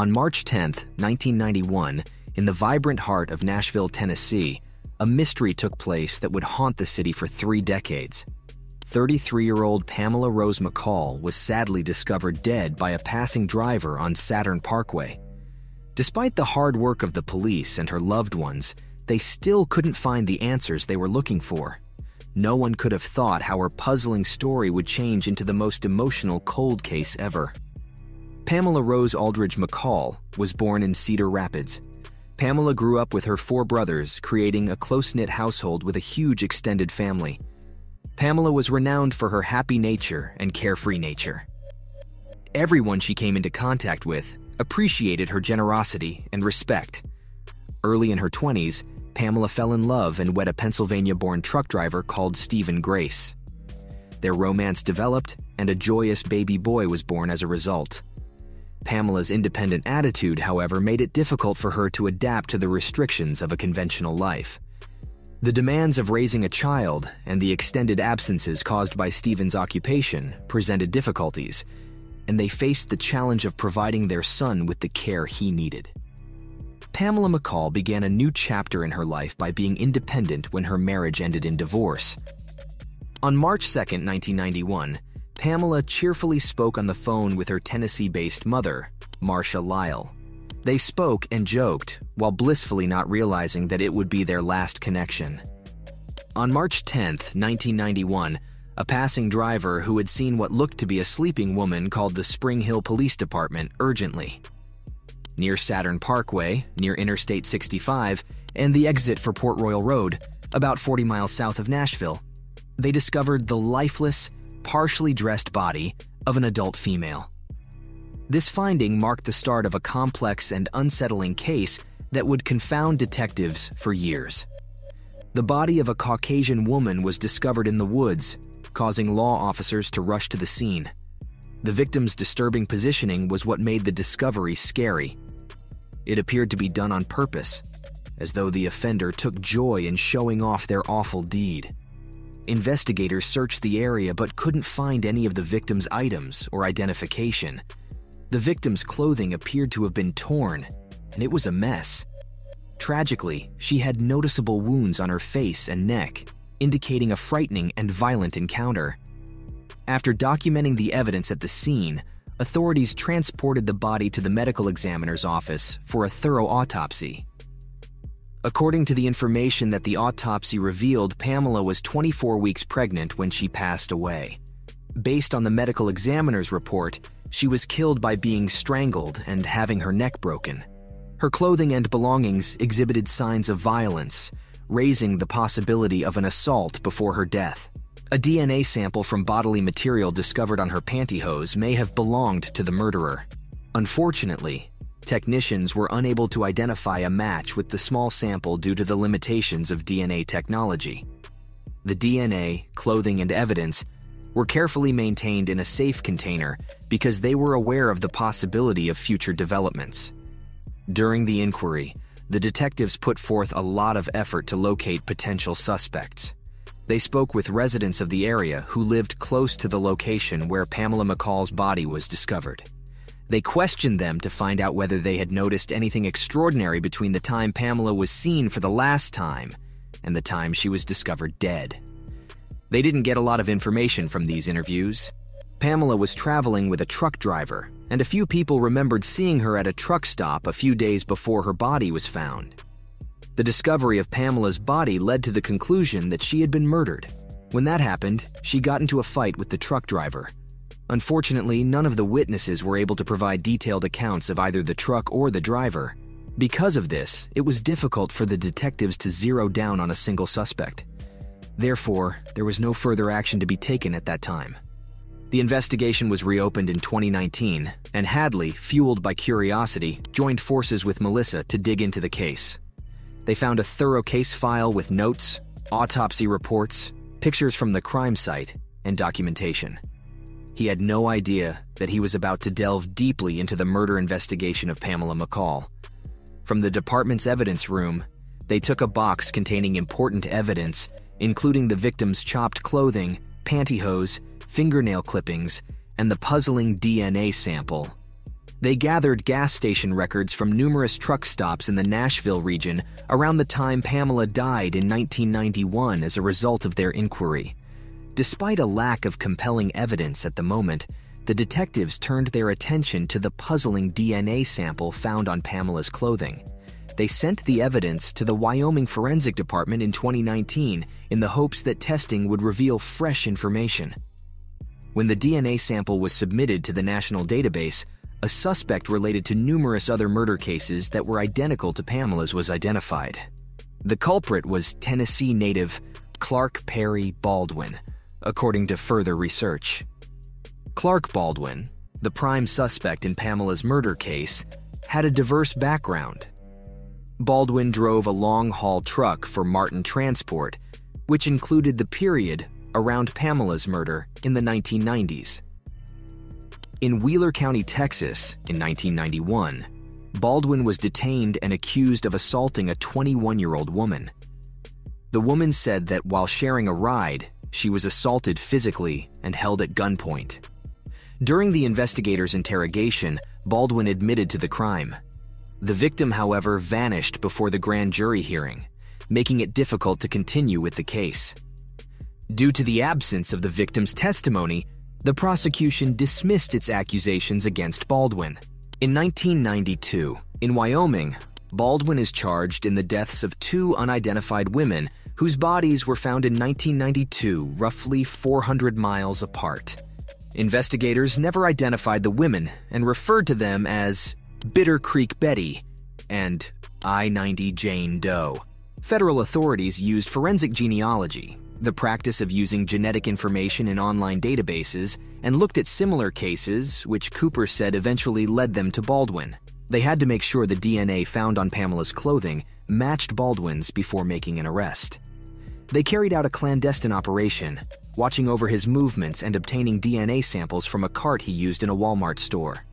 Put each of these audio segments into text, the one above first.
On March 10, 1991, in the vibrant heart of Nashville, Tennessee, a mystery took place that would haunt the city for 3 decades. 33-year-old Pamela Rose McCall was sadly discovered dead by a passing driver on Saturn Parkway. Despite the hard work of the police and her loved ones, they still couldn't find the answers they were looking for. No one could have thought how her puzzling story would change into the most emotional cold case ever. Pamela Rose Aldridge McCall was born in Cedar Rapids. Pamela grew up with her 4 brothers, creating a close-knit household with a huge extended family. Pamela was renowned for her happy nature and carefree nature. Everyone she came into contact with appreciated her generosity and respect. Early in her 20s, Pamela fell in love and wed a Pennsylvania-born truck driver called Stephen Grace. Their romance developed, and a joyous baby boy was born as a result. Pamela's independent attitude, however, made it difficult for her to adapt to the restrictions of a conventional life. The demands of raising a child and the extended absences caused by Stephen's occupation presented difficulties, and they faced the challenge of providing their son with the care he needed. Pamela McCall began a new chapter in her life by being independent when her marriage ended in divorce. On March 2, 1991, Pamela cheerfully spoke on the phone with her Tennessee-based mother, Marcia Lyle. They spoke and joked, while blissfully not realizing that it would be their last connection. On March 10, 1991, a passing driver who had seen what looked to be a sleeping woman called the Spring Hill Police Department urgently. Near Saturn Parkway, near Interstate 65, and the exit for Port Royal Road, about 40 miles south of Nashville, they discovered the lifeless, partially dressed body of an adult female. This finding marked the start of a complex and unsettling case that would confound detectives for years. The body of a Caucasian woman was discovered in the woods, causing law officers to rush to the scene. The victim's disturbing positioning was what made the discovery scary. It appeared to be done on purpose, as though the offender took joy in showing off their awful deed. Investigators searched the area but couldn't find any of the victim's items or identification. The victim's clothing appeared to have been torn, and it was a mess. Tragically, she had noticeable wounds on her face and neck, indicating a frightening and violent encounter. After documenting the evidence at the scene, authorities transported the body to the medical examiner's office for a thorough autopsy. According to the information that the autopsy revealed, Pamela was 24 weeks pregnant when she passed away. Based on the medical examiner's report, she was killed by being strangled and having her neck broken. Her clothing and belongings exhibited signs of violence, raising the possibility of an assault before her death. A DNA sample from bodily material discovered on her pantyhose may have belonged to the murderer. Unfortunately, technicians were unable to identify a match with the small sample due to the limitations of DNA technology. The DNA, clothing, and evidence were carefully maintained in a safe container because they were aware of the possibility of future developments. During the inquiry, the detectives put forth a lot of effort to locate potential suspects. They spoke with residents of the area who lived close to the location where Pamela McCall's body was discovered. They questioned them to find out whether they had noticed anything extraordinary between the time Pamela was seen for the last time and the time she was discovered dead. They didn't get a lot of information from these interviews. Pamela was traveling with a truck driver, and a few people remembered seeing her at a truck stop a few days before her body was found. The discovery of Pamela's body led to the conclusion that she had been murdered. When that happened, she got into a fight with the truck driver. Unfortunately, none of the witnesses were able to provide detailed accounts of either the truck or the driver. Because of this, it was difficult for the detectives to zero down on a single suspect. Therefore, there was no further action to be taken at that time. The investigation was reopened in 2019, and Hadley, fueled by curiosity, joined forces with Melissa to dig into the case. They found a thorough case file with notes, autopsy reports, pictures from the crime site, and documentation. He had no idea that he was about to delve deeply into the murder investigation of Pamela McCall. From the department's evidence room, they took a box containing important evidence, including the victim's chopped clothing, pantyhose, fingernail clippings, and the puzzling DNA sample. They gathered gas station records from numerous truck stops in the Nashville region around the time Pamela died in 1991 as a result of their inquiry. Despite a lack of compelling evidence at the moment, the detectives turned their attention to the puzzling DNA sample found on Pamela's clothing. They sent the evidence to the Wyoming Forensic Department in 2019 in the hopes that testing would reveal fresh information. When the DNA sample was submitted to the national database, a suspect related to numerous other murder cases that were identical to Pamela's was identified. The culprit was Tennessee native Clark Perry Baldwin, according to further research. Clark Baldwin, the prime suspect in Pamela's murder case, had a diverse background. Baldwin drove a long-haul truck for Martin Transport, which included the period around Pamela's murder in the 1990s. In Wheeler County, Texas, in 1991, Baldwin was detained and accused of assaulting a 21-year-old woman. The woman said that while sharing a ride, she was assaulted physically and held at gunpoint. During the investigators' interrogation, Baldwin admitted to the crime. The victim, however, vanished before the grand jury hearing, making it difficult to continue with the case. Due to the absence of the victim's testimony, the prosecution dismissed its accusations against Baldwin. In 1992, in Wyoming, Baldwin is charged in the deaths of two unidentified women whose bodies were found in 1992, roughly 400 miles apart. Investigators never identified the women and referred to them as Bitter Creek Betty and I-90 Jane Doe. Federal authorities used forensic genealogy, the practice of using genetic information in online databases, and looked at similar cases, which Cooper said eventually led them to Baldwin. They had to make sure the DNA found on Pamela's clothing matched Baldwin's before making an arrest. They carried out a clandestine operation, watching over his movements and obtaining DNA samples from a cart he used in a Walmart store.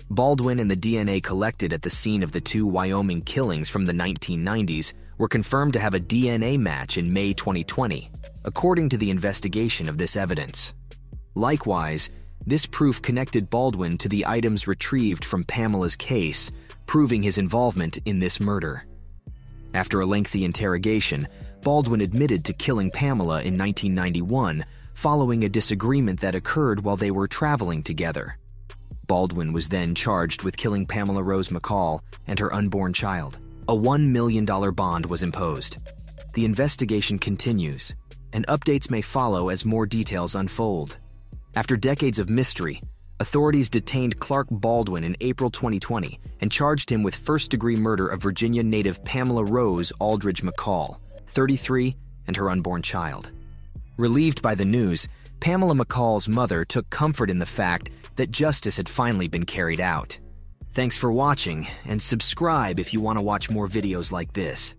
Baldwin and the DNA collected at the scene of the two Wyoming killings from the 1990s were confirmed to have a DNA match in May 2020, according to the investigation of this evidence. Likewise, this proof connected Baldwin to the items retrieved from Pamela's case, proving his involvement in this murder. After a lengthy interrogation, Baldwin admitted to killing Pamela in 1991 following a disagreement that occurred while they were traveling together. Baldwin was then charged with killing Pamela Rose McCall and her unborn child. A $1 million bond was imposed. The investigation continues, and updates may follow as more details unfold. After decades of mystery, authorities detained Clark Baldwin in April 2020 and charged him with first-degree murder of Virginia native Pamela Rose Aldridge McCall, 33, and her unborn child. Relieved by the news, Pamela McCall's mother took comfort in the fact that justice had finally been carried out. Thanks for watching, and subscribe if you want to watch more videos like this.